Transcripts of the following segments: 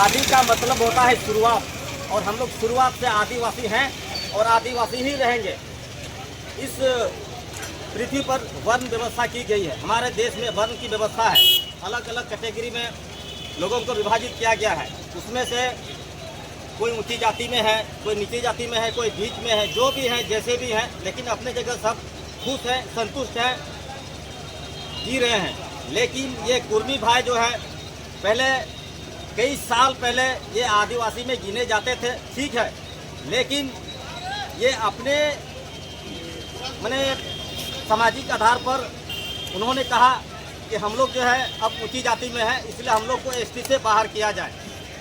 आदि का मतलब होता है शुरुआत, और हम लोग शुरुआत से आदिवासी हैं और आदिवासी ही रहेंगे। इस पृथ्वी पर वर्ण व्यवस्था की गई है। हमारे देश में वर्ण की व्यवस्था है, अलग अलग कैटेगरी में लोगों को विभाजित किया गया है। उसमें से कोई ऊंची जाति में है, कोई नीची जाति में है, कोई बीच में है, जो भी है जैसे भी हैं, लेकिन अपने जगह सब खुश हैं, संतुष्ट हैं, जी रहे हैं। लेकिन ये कुर्मी भाई जो है, पहले कई साल पहले ये आदिवासी में गिने जाते थे, ठीक है, लेकिन ये अपने माने सामाजिक आधार पर उन्होंने कहा कि हम लोग जो है अब ऊंची जाति में है, इसलिए हम लोग को एसटी से बाहर किया जाए,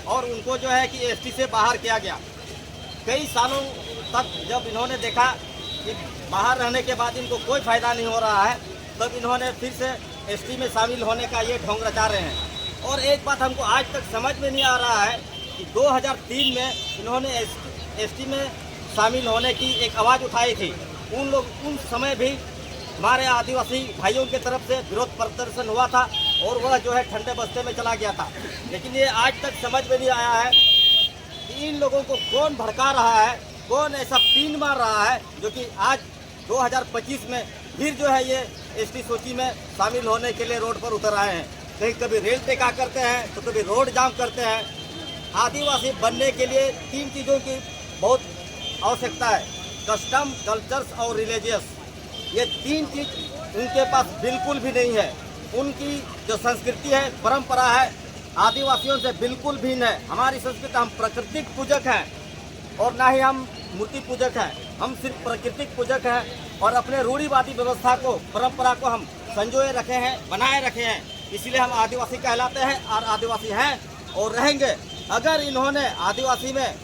और उनको जो है कि एसटी से बाहर किया गया। कई सालों तक जब इन्होंने देखा कि बाहर रहने के बाद इनको कोई फ़ायदा नहीं हो रहा है, तब इन्होंने फिर से एसटी में शामिल होने का ये ढोंग रचा रहे हैं। और एक बात हमको आज तक समझ में नहीं आ रहा है कि 2003 में इन्होंने एसटी में शामिल होने की एक आवाज़ उठाई थी। उन समय भी हमारे आदिवासी भाइयों की तरफ से विरोध प्रदर्शन हुआ था, और वह जो है ठंडे बस्ते में चला गया था। लेकिन ये आज तक समझ में नहीं आया है कि इन लोगों को कौन भड़का रहा है, कौन ऐसा पीन मार रहा है जो कि आज 2025 में फिर जो है ये एसटी सूची में शामिल होने के लिए रोड पर उतर आए हैं। कहीं कभी रेल टेका करते हैं तो कभी रोड जाम करते हैं। आदिवासी बनने के लिए 3 चीज़ों की बहुत आवश्यकता है, कस्टम, कल्चर्स और रिलीजियस। ये 3 चीज़ उनके पास बिल्कुल भी नहीं है। उनकी जो संस्कृति है, परंपरा है, आदिवासियों से बिल्कुल भिन्न है। हमारी संस्कृति, हम प्राकृतिक पूजक हैं और ना ही हम मूर्ति पूजक हैं। हम सिर्फ प्राकृतिक पूजक हैं और अपने रूढ़िवादी व्यवस्था को, परंपरा को हम संजोए रखे हैं, बनाए रखे हैं। इसलिए हम आदिवासी कहलाते हैं और आदिवासी हैं और रहेंगे। अगर इन्होंने आदिवासी में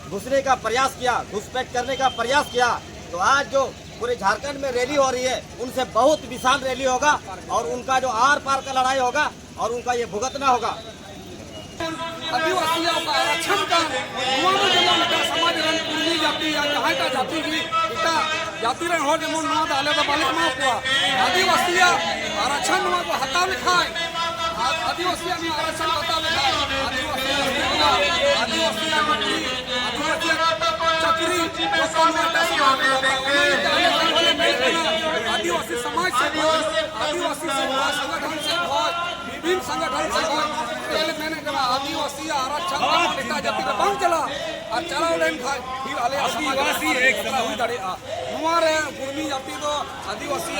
घुसने का प्रयास किया, घुसपैठ करने का प्रयास किया, तो आज जो पूरे झारखंड में रैली हो रही है, उनसे बहुत विशाल रैली होगा और उनका जो आर पार का लड़ाई होगा और उनका ये भुगतना होगा। आदिवासियों का आरक्षण का समाज कुर्मी जाति या जहाँ का जाति की इतना जाति रन हो जेमन नवा दाले दा बाले मा हुआ आदिवासी आरक्षण नवा को हटा लिखा है। आदिवासी में आरक्षण हटा लिखा है। आदिवासी चक्री आदिवासी समाज से आदिवासी संगठन से विभिन्न संगठन से मैंने कहा आदिवासी आरक्षण जाति का बंद चला और चलाओ लेन खाए फिर आले आदिवासी एक तरह हुई दाड़े हमारे कुर्मी जाति तो आदिवासी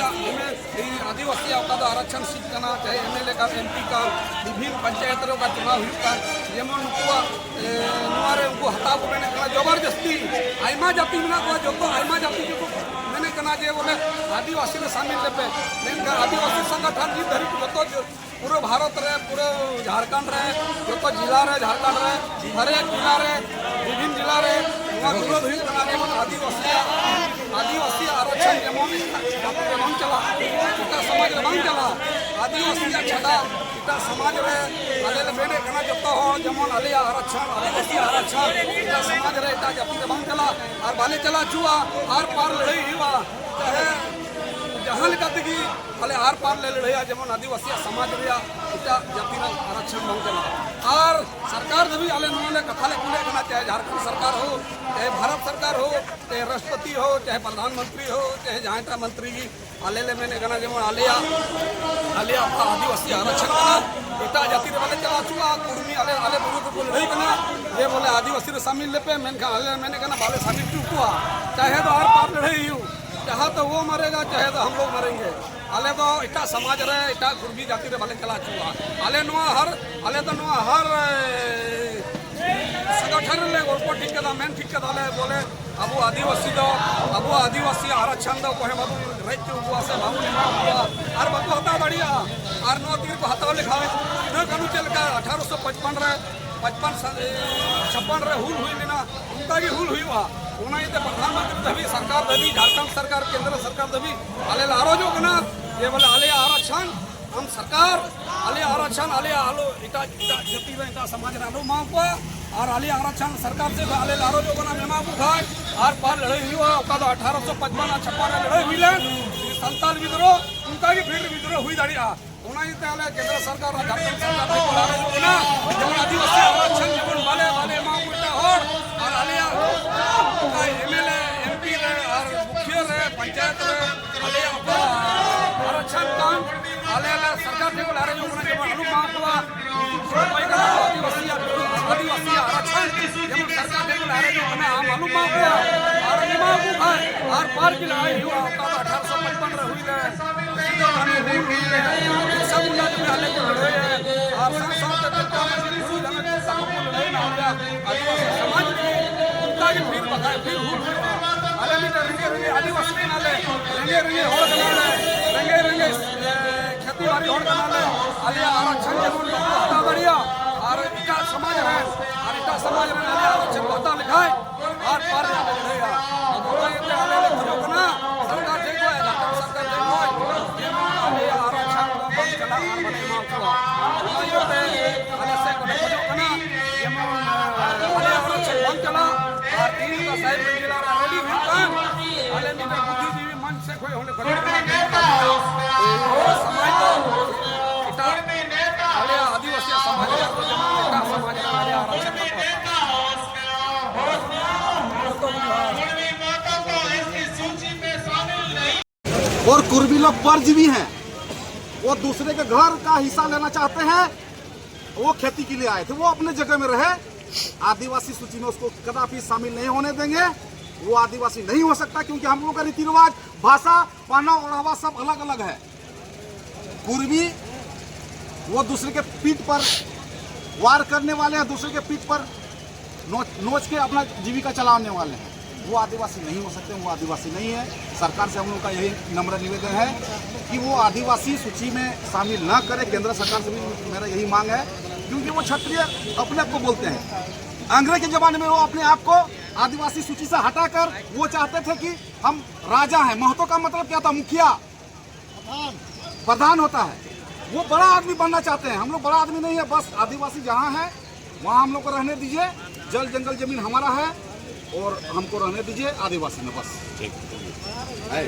आदिवासी का तो आरक्षण सीट करना चाहे एमएलए का, एमपी का, विभिन्न पंचायतों का चुनाव हुआ जेमन उनको हटा को जबरदस्ती आयमा जाति में जो तो आयमा जाति को मैंने कहना जे बोले आदिवासी में शामिल लेपे मेन आदिवासी संगठन की धरी जो पूरे भारत रे, पूरे झारखंड रे, जो तो जिला रे झारखंड रे, हर एक जिला रे, विभिन्न जिला रे विरोध हुई जेमन आदिवासी आरक्षण जेमन बंद चला इतना समाज बंद चला आदिवासी छटा इतना समाज रे आले मेने कहना जब हो जेमन आले आरक्षण आदिवासी आरक्षण इतना समाज रे इतना जाति बंद चला और बाले चला चुआ आर पार लड़ाई हुआ चाहे जहाँ लेकर देखी भले आर पार ले लड़ाई जेमन आदिवासी समाज रे इतना जाति आरक्षण बंद चला और सरकार भी आले उन्होंने कथा ले कुले करना चाहे झारखंड सरकार हो, चाहे भारत सरकार हो, चाहे राष्ट्रपति हो, चाहे प्रधानमंत्री हो, चाहे जहाँ का मंत्री जी आले ले मैंने कहना जेमन आलिया आदिवासी आरक्षण इतना जाति वाले चला चुका कुर्मी आले आले को लड़ाई करना ये बोले आदिवासी रे शामिल ले पे मैंने कहना बाले शामिल चुका चाहे तो आर पार लड़ाई हो, चाहे तो वो मरेगा चाहे तो हम लोग मरेंगे। आले तो इटा समाज रे इटा कुर्मी जाति रे बाले चला चुका आले तो हर संगठन ले गोरको ठीक कदा मेन ठीक कदा ले बोले अबो आदिवासी आरक्षण दो कोहे बाबू राज्य उपवास बाबू और बाबू हता बढ़िया और नो तीर को हता लिखा न कानून चल का 1855 रे 56 रे हुल हुई लेना उनका की हुल हुई वा उन्हें तो प्रधानमंत्री दबी सरकार दबी झारखंड सरकार केंद्र सरकार दबी आले आरोजो कना ये बोले आले आरक्षण हम सरकार आले आरक्षण आले आलो इटा जाति रे इटा समाज रे आलो मांग को और आले आरक्षण सरकार से आले आरोजो कना मेमा को खाए आर पार लड़ाई हुआ ओका तो 1855 56 रे लड़ाई हुई ले संताल विद्रोह उनका की भीड़ विद्रोह हुई दाड़िया केंद्र सरकार झारखंड सरकार आदिवासी आरक्षण जेवण वाले मांगता हो और आलिया एमएलए एमपी रे और मुखिया रे पंचायत रे आलिया आरक्षण काम आलिया सरकार के लारे जो जेवण अनुप मांगवा आदिवासी आरक्षण जेवण सरकार के लारे जो आम अनुप मांगवा और निमागु है और पार की लड़ाई हुआ 1855 रे हुई है खेती बाड़ी होने आलिया आरक्षण बढ़िया और इटा समाज है और इटा समाज में आलिया आरक्षण होता लिखा है और पार सरकार देखो सरकार देखो आलिया आरक्षण चला बने मांगवा आलिया से को देखो आलिया आरक्षण बंद चला और तीन का साइड में जिला रैली हुई काम आलिया में बुद्धिजीवी मंच से कोई होने समाज इटा आलिया आदिवासी समाज इटा समाज आलिया आरक्षण और कुर्मी लोग परजीवी हैं, वो दूसरे के घर का हिस्सा लेना चाहते हैं। वो खेती के लिए आए थे, वो अपने जगह में रहे। आदिवासी सूची में उसको कदापि शामिल नहीं होने देंगे। वो आदिवासी नहीं हो सकता क्योंकि हम लोग का रीति रिवाज, भाषा, पहनावा ओढ़ावा सब अलग अलग है। कुर्मी वो दूसरे के पीठ पर वार करने वाले हैं, दूसरे के पीठ पर नोच के अपना जीविका चलाने वाले हैं। वो आदिवासी नहीं हो सकते, वो आदिवासी नहीं है। सरकार से हम लोग का यही नम्र निवेदन है कि वो आदिवासी सूची में शामिल न करें। केंद्र सरकार से भी मेरा यही मांग है क्योंकि वो क्षत्रिय अपने आप को बोलते हैं। अंग्रेज के जमाने में वो अपने आप को आदिवासी सूची से हटाकर वो चाहते थे कि हम राजा हैं। महतो का मतलब क्या था? मुखिया, प्रधान होता है। वो बड़ा आदमी बनना चाहते हैं। हम लोग बड़ा आदमी नहीं है, बस आदिवासी जहाँ है वहाँ हम लोग को रहने दीजिए। जल जंगल जमीन हमारा है और हमको रहने दीजिए आदिवासी में, बस ठीक है।